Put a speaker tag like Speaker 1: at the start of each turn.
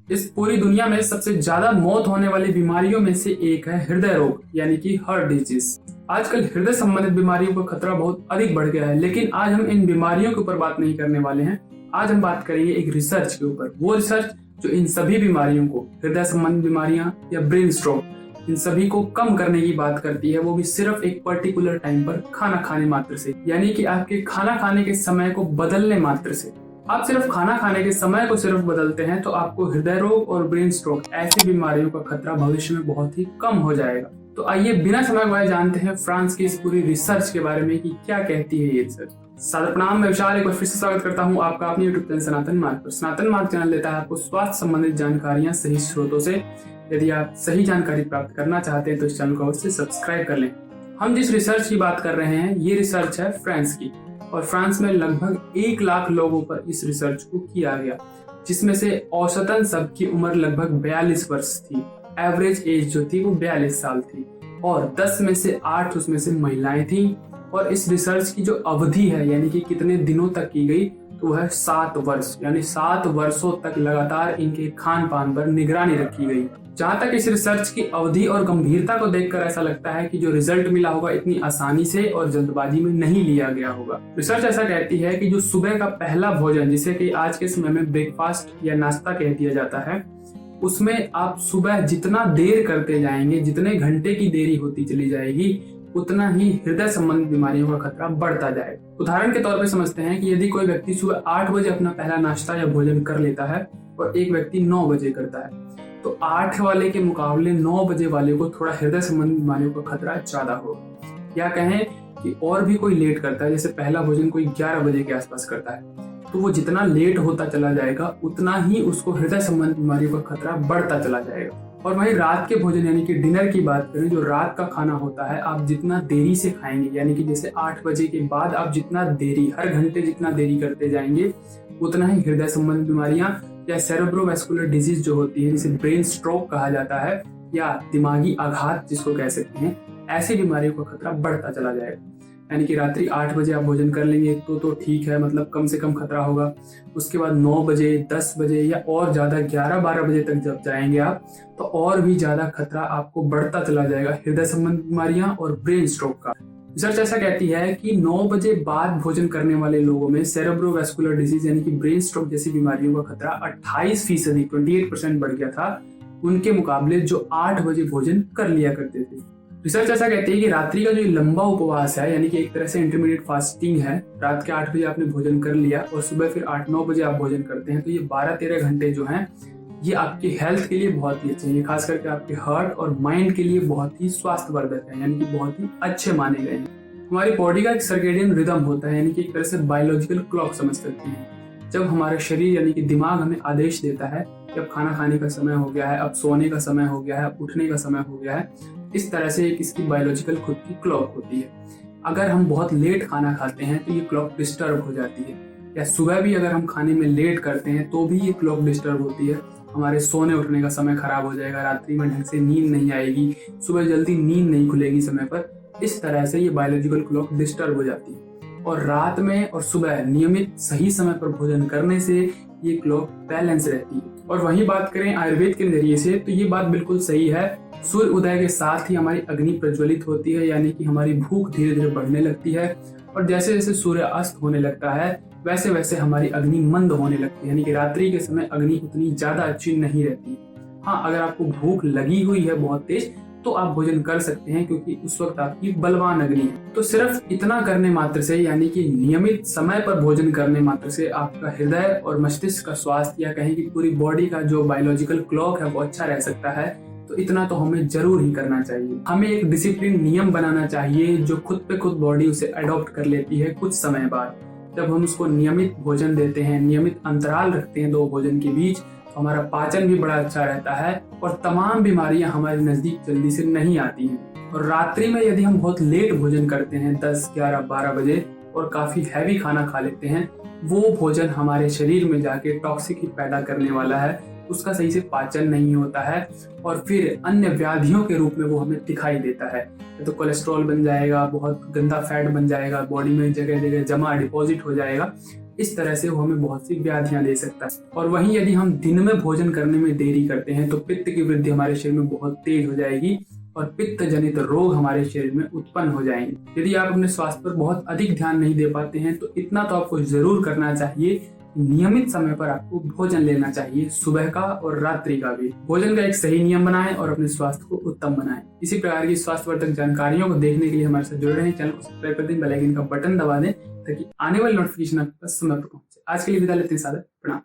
Speaker 1: इस पूरी दुनिया में सबसे ज्यादा मौत होने वाली बीमारियों में से एक है हृदय रोग यानी कि हार्ट डिजीज। आजकल हृदय संबंधित बीमारियों का खतरा बहुत अधिक बढ़ गया है, लेकिन आज हम इन बीमारियों के ऊपर बात नहीं करने वाले हैं। आज हम बात करेंगे एक रिसर्च के ऊपर, वो रिसर्च जो इन सभी बीमारियों को, हृदय संबंधित बीमारियां या ब्रेन स्ट्रोक, इन सभी को कम करने की बात करती है, वो भी सिर्फ एक पर्टिकुलर टाइम पर खाना खाने मात्र से, यानी कि आपके खाना खाने के समय को बदलने मात्र से। आप सिर्फ खाना खाने के समय को सिर्फ बदलते हैं तो आपको हृदय रोग और ब्रेन स्ट्रोक ऐसी बीमारियों का खतरा भविष्य में बहुत ही कम हो जाएगा। तो आइए बिना समय गवाए जानते हैं फ्रांस की इस पूरी रिसर्च के बारे में कि क्या कहती है ये रिसर्च। सादर प्रणाम, मैं विशाल एक बार फिर से स्वागत करता हूं आपका अपने यूट्यूब चैनल सनातन मार्ग पर। सनातन मार्ग चैनल देता है आपको स्वास्थ्य संबंधित जानकारियां सही स्रोतों से। यदि आप सही जानकारी प्राप्त करना चाहते हैं तो इस चैनल को अवश्य सब्सक्राइब कर लें। हम जिस रिसर्च की बात कर रहे हैं ये रिसर्च है फ्रांस की, और फ्रांस में लगभग 1 लाख लोगों पर इस रिसर्च को किया गया, जिसमें से औसतन सबकी उम्र लगभग 42 वर्ष थी। एवरेज एज जो थी वो 42 साल थी, और 10 में से 8 उसमें से महिलाएं थीं। और इस रिसर्च की जो अवधि है यानी कि कितने दिनों तक की गई, तो वह 7 वर्ष, यानी 7 वर्षों तक लगातार इनके खान पान पर निगरानी रखी गई। जहां तक इस रिसर्च की अवधि और गंभीरता को देखकर ऐसा लगता है कि जो रिजल्ट मिला होगा इतनी आसानी से और जल्दबाजी में नहीं लिया गया होगा। रिसर्च ऐसा कहती है कि जो सुबह का पहला भोजन, जिसे कि आज के समय में ब्रेकफास्ट या नाश्ता कह दिया जाता है, उसमें आप सुबह जितना देर करते जाएंगे, जितने घंटे की देरी होती चली जाएगी, उतना ही हृदय संबंधी बीमारियों का खतरा बढ़ता जाएगा। उदाहरण के तौर पर समझते हैं कि यदि कोई व्यक्ति सुबह 8 बजे अपना पहला नाश्ता या भोजन कर लेता है और एक व्यक्ति 9 बजे करता है, तो 8 वाले के मुकाबले 9 बजे वाले को थोड़ा हृदय संबंधी बीमारियों का खतरा ज्यादा होगा। या कहें कि और भी कोई लेट करता है, जैसे पहला भोजन कोई 11 बजे के आसपास करता है, तो वो जितना लेट होता चला जाएगा उतना ही उसको हृदय संबंधी बीमारियों का खतरा बढ़ता चला जाएगा। और वहीं रात के भोजन यानी कि डिनर की बात करें, जो रात का खाना होता है, आप जितना देरी से खाएंगे, यानी कि जैसे 8 बजे के बाद आप जितना देरी, हर घंटे जितना देरी करते जाएंगे, उतना ही हृदय संबंधी बीमारियां या सेरेब्रोवैस्कुलर डिजीज जो होती है, जिसे ब्रेन स्ट्रोक कहा जाता है, या दिमागी आघात जिसको कह सकते हैं, ऐसी बीमारियों का खतरा बढ़ता चला जाएगा। यानी कि रात्रि 8 बजे आप भोजन कर लेंगे तो ठीक है, मतलब कम से कम खतरा होगा। उसके बाद 9 बजे, 10 बजे या और ज्यादा 11-12 बजे तक जब जाएंगे आप, तो और भी ज्यादा खतरा आपको बढ़ता चला जाएगा हृदय संबंधी बीमारियां और ब्रेन स्ट्रोक का। रिसर्च ऐसा कहती है कि 9 बजे बाद भोजन करने वाले लोगों में सेरेब्रोवैस्कुलर डिजीज यानी कि ब्रेन स्ट्रोक जैसी बीमारियों का खतरा 28%, 28% बढ़ गया था उनके मुकाबले जो 8 बजे भोजन कर लिया करते थे। रिसर्च ऐसा कहती है कि रात्रि का जो लंबा उपवास है, यानी कि एक तरह से इंटरमीडिएट फास्टिंग है, रात के 8 बजे आपने भोजन कर लिया और सुबह फिर 8-9 बजे आप भोजन करते हैं, तो ये 12-13 घंटे जो हैं ये आपकी हेल्थ के लिए बहुत ही अच्छे हैं। खास करके आपके हार्ट और माइंड के लिए बहुत ही स्वास्थ्यवर्धक है, यानी कि बहुत ही अच्छे माने गए हैं। हमारी बॉडी का एक सर्केडियन रिदम होता है, यानी कि एक तरह से बायोलॉजिकल क्लॉक समझ सकते हैं। जब हमारा शरीर यानी कि दिमाग हमें आदेश देता है कि अब खाना खाने का समय हो गया है, अब सोने का समय हो गया है, अब उठने का समय हो गया है, इस तरह से एक इसकी बायोलॉजिकल खुद की क्लॉक होती है। अगर हम बहुत लेट खाना खाते हैं तो ये क्लॉक डिस्टर्ब हो जाती है, या सुबह भी अगर हम खाने में लेट करते हैं तो भी ये क्लॉक डिस्टर्ब होती है। हमारे सोने उठने का समय खराब हो जाएगा, रात्रि में ढंग से नींद नहीं आएगी, सुबह जल्दी नींद नहीं खुलेगी समय पर। इस तरह से ये बायोलॉजिकल क्लॉक डिस्टर्ब हो जाती है। और रात में और सुबह नियमित सही समय पर भोजन करने से ये क्लॉक बैलेंस रहती है। और वहीं बात करें आयुर्वेद के नजरिए से, तो ये बात बिल्कुल सही है। सूर्य उदय के साथ ही हमारी अग्नि प्रज्वलित होती है, यानी कि हमारी भूख धीरे धीरे बढ़ने लगती है, और जैसे जैसे सूर्य अस्त होने लगता है वैसे वैसे हमारी अग्नि मंद होने लगती है, यानी कि रात्रि के समय अग्नि उतनी ज्यादा अच्छी नहीं रहती। हाँ, अगर आपको भूख लगी हुई है बहुत तेज तो आप भोजन कर सकते हैं, क्योंकि उस वक्त आपकी बलवान अग्नि है। तो सिर्फ इतना करने मात्र से, यानी कि नियमित समय पर भोजन करने मात्र से आपका हृदय और मस्तिष्क का स्वास्थ्य, या कहें कि पूरी बॉडी का जो बायोलॉजिकल क्लॉक है वो अच्छा रह सकता है। तो इतना तो हमें जरूर ही करना चाहिए। हमें एक डिसिप्लिन नियम बनाना चाहिए जो खुद पे खुद बॉडी उसे अडॉप्ट कर लेती है कुछ समय बाद। जब हम उसको नियमित भोजन देते हैं, नियमित अंतराल रखते हैं 2 भोजन के बीच, तो हमारा पाचन भी बड़ा अच्छा रहता है और तमाम बीमारियां हमारे नजदीक जल्दी से नहीं आती हैं। और रात्रि में यदि हम बहुत लेट भोजन करते हैं, 10, 11, 12 बजे, और काफी हैवी खाना खा लेते हैं, वो भोजन हमारे शरीर में जाके टॉक्सिक ही पैदा करने वाला है। उसका सही से पाचन नहीं होता है और फिर अन्य व्याधियों के रूप में वो हमें दिखाई देता है। तो कोलेस्ट्रॉल बन जाएगा, बहुत गंदा फैट बन जाएगा, बॉडी में जगह जगह जमा डिपॉजिट हो जाएगा, इस तरह से वो हमें बहुत सी व्याधियां दे सकता है। और वहीं यदि हम दिन में भोजन करने में देरी करते हैं तो पित्त की वृद्धि हमारे शरीर में बहुत तेज हो जाएगी और पित्त जनित रोग हमारे शरीर में उत्पन्न हो जाएंगे। यदि आप अपने स्वास्थ्य पर बहुत अधिक ध्यान नहीं दे पाते हैं तो इतना तो आपको जरूर करना चाहिए, नियमित समय पर आपको भोजन लेना चाहिए, सुबह का और रात्रि का भी। भोजन का एक सही नियम बनाएं और अपने स्वास्थ्य को उत्तम बनाएं। इसी प्रकार की स्वास्थ्यवर्धक जानकारियों को देखने के लिए हमारे साथ जुड़े रहें। चैनल को सब्सक्राइब कर दें, बेल आइकन का बटन दबा दें ताकि आने वाली नोटिफिकेशन आपके पास समय पर पहुंचे। आज के लिए विदा लेते हैं, सादर प्रणाम।